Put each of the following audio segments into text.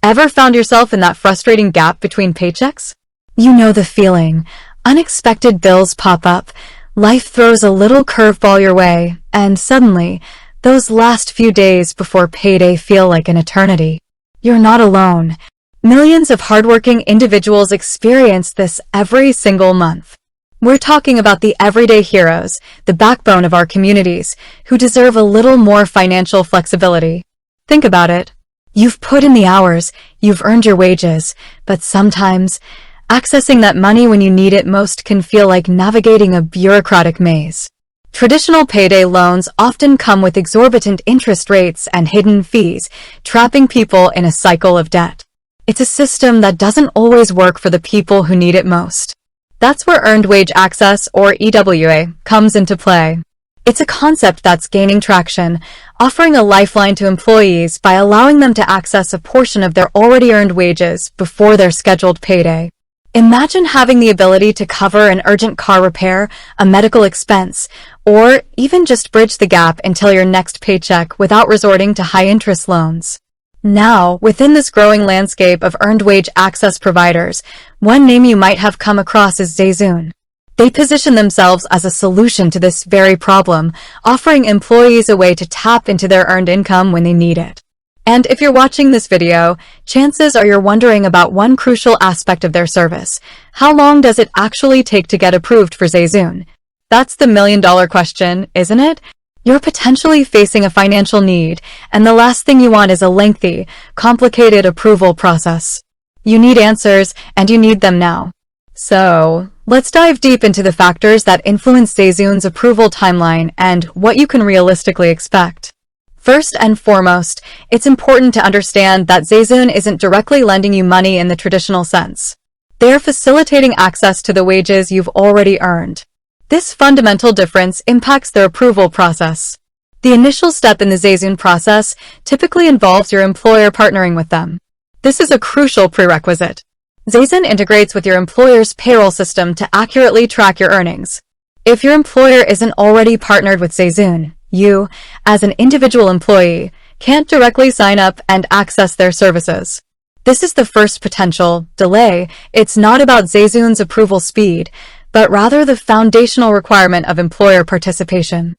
Ever found yourself in that frustrating gap between paychecks? You know the feeling. Unexpected bills pop up, life throws a little curveball your way, and suddenly, those last few days before payday feel like an eternity. You're not alone. Millions of hardworking individuals experience this every single month. We're talking about the everyday heroes, the backbone of our communities, who deserve a little more financial flexibility. Think about it. You've put in the hours, you've earned your wages, but sometimes, accessing that money when you need it most can feel like navigating a bureaucratic maze. Traditional payday loans often come with exorbitant interest rates and hidden fees, trapping people in a cycle of debt. It's a system that doesn't always work for the people who need it most. That's where Earned Wage Access, or EWA, comes into play. It's a concept that's gaining traction, offering a lifeline to employees by allowing them to access a portion of their already earned wages before their scheduled payday. Imagine having the ability to cover an urgent car repair, a medical expense, or even just bridge the gap until your next paycheck without resorting to high-interest loans. Now, within this growing landscape of earned wage access providers, one name you might have come across is Zayzoon. They position themselves as a solution to this very problem, offering employees a way to tap into their earned income when they need it. And if you're watching this video, chances are you're wondering about one crucial aspect of their service. How long does it actually take to get approved for Zayzoon? That's the million-dollar question, isn't it? You're potentially facing a financial need, and the last thing you want is a lengthy, complicated approval process. You need answers, and you need them now. So, let's dive deep into the factors that influence Zayzoon's approval timeline and what you can realistically expect. First and foremost, it's important to understand that Zayzoon isn't directly lending you money in the traditional sense. They're facilitating access to the wages you've already earned. This fundamental difference impacts their approval process. The initial step in the Zayzoon process typically involves your employer partnering with them. This is a crucial prerequisite. Zayzoon integrates with your employer's payroll system to accurately track your earnings. If your employer isn't already partnered with Zayzoon, you, as an individual employee, can't directly sign up and access their services. This is the first potential delay. It's not about Zayzoon's approval speed, but rather the foundational requirement of employer participation.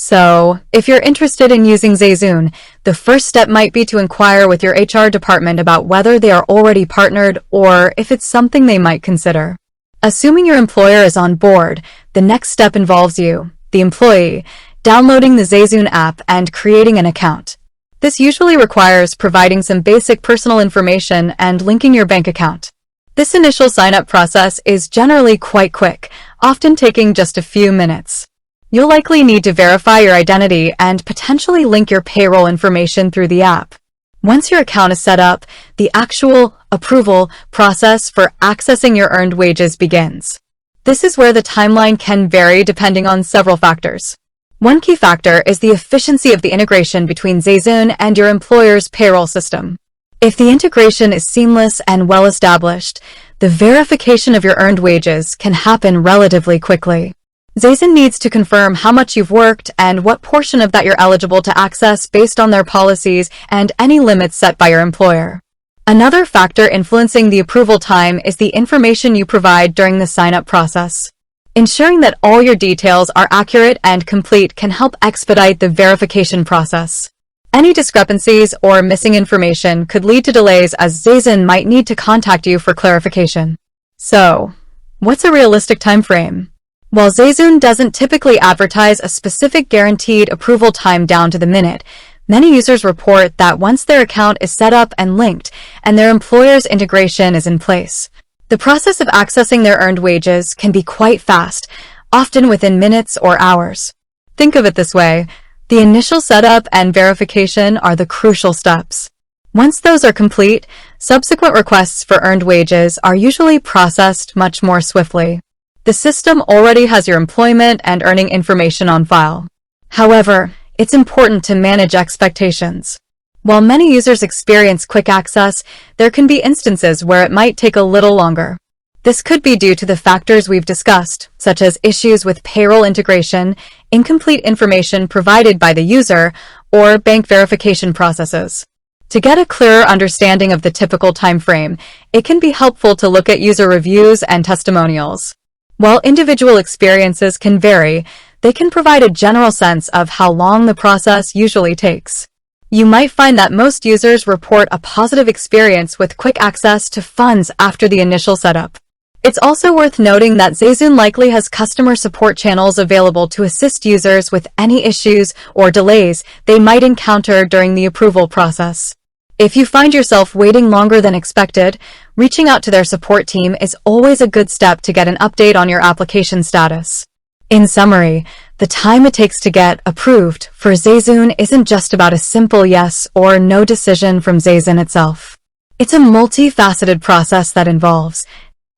So, if you're interested in using Zayzoon, the first step might be to inquire with your HR department about whether they are already partnered or if it's something they might consider. Assuming your employer is on board, the next step involves you, the employee, downloading the Zayzoon app and creating an account. This usually requires providing some basic personal information and linking your bank account. This initial sign-up process is generally quite quick, often taking just a few minutes. You'll likely need to verify your identity and potentially link your payroll information through the app. Once your account is set up, the actual approval process for accessing your earned wages begins. This is where the timeline can vary depending on several factors. One key factor is the efficiency of the integration between Zayzoon and your employer's payroll system. If the integration is seamless and well-established, the verification of your earned wages can happen relatively quickly. Zayzoon needs to confirm how much you've worked and what portion of that you're eligible to access based on their policies and any limits set by your employer. Another factor influencing the approval time is the information you provide during the sign-up process. Ensuring that all your details are accurate and complete can help expedite the verification process. Any discrepancies or missing information could lead to delays, as Zayzoon might need to contact you for clarification. So, what's a realistic time frame? While Zayzoon doesn't typically advertise a specific guaranteed approval time down to the minute, many users report that once their account is set up and linked, and their employer's integration is in place, the process of accessing their earned wages can be quite fast, often within minutes or hours. Think of it this way. The initial setup and verification are the crucial steps. Once those are complete, subsequent requests for earned wages are usually processed much more swiftly. The system already has your employment and earning information on file. However, it's important to manage expectations. While many users experience quick access, there can be instances where it might take a little longer. This could be due to the factors we've discussed, such as issues with payroll integration, incomplete information provided by the user, or bank verification processes. To get a clearer understanding of the typical time frame, it can be helpful to look at user reviews and testimonials. While individual experiences can vary, they can provide a general sense of how long the process usually takes. You might find that most users report a positive experience with quick access to funds after the initial setup. It's also worth noting that Zayzoon likely has customer support channels available to assist users with any issues or delays they might encounter during the approval process. If you find yourself waiting longer than expected, reaching out to their support team is always a good step to get an update on your application status. In summary, the time it takes to get approved for Zayzoon isn't just about a simple yes or no decision from Zayzoon itself. It's a multifaceted process that involves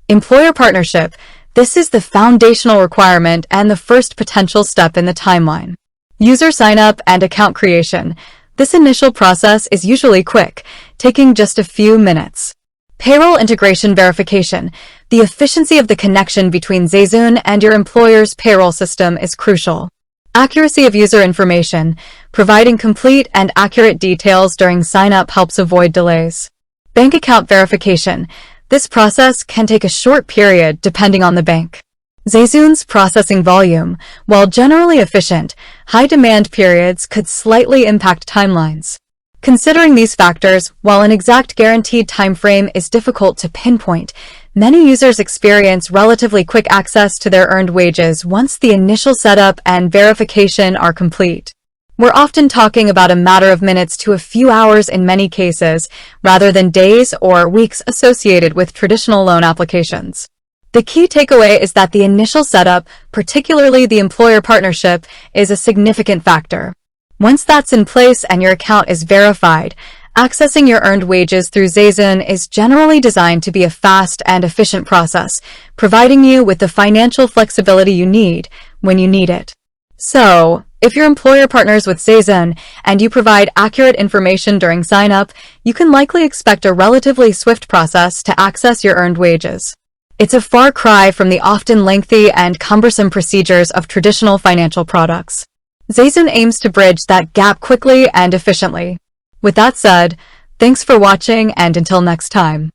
employer partnership. This is the foundational requirement and the first potential step in the timeline. User sign-up and account creation. This initial process is usually quick, taking just a few minutes. Payroll integration verification. The efficiency of the connection between Zayzoon and your employer's payroll system is crucial. Accuracy of user information. Providing complete and accurate details during sign-up helps avoid delays. Bank account verification. This process can take a short period depending on the bank. Zayzoon's processing volume, while generally efficient, high demand periods could slightly impact timelines. Considering these factors, while an exact guaranteed time frame is difficult to pinpoint, many users experience relatively quick access to their earned wages once the initial setup and verification are complete. We're often talking about a matter of minutes to a few hours in many cases, rather than days or weeks associated with traditional loan applications. The key takeaway is that the initial setup, particularly the employer partnership, is a significant factor. Once that's in place and your account is verified, accessing your earned wages through Zayzoon is generally designed to be a fast and efficient process, providing you with the financial flexibility you need when you need it. So, if your employer partners with Zayzoon and you provide accurate information during sign-up, you can likely expect a relatively swift process to access your earned wages. It's a far cry from the often lengthy and cumbersome procedures of traditional financial products. Zayzoon aims to bridge that gap quickly and efficiently. With that said, thanks for watching and until next time.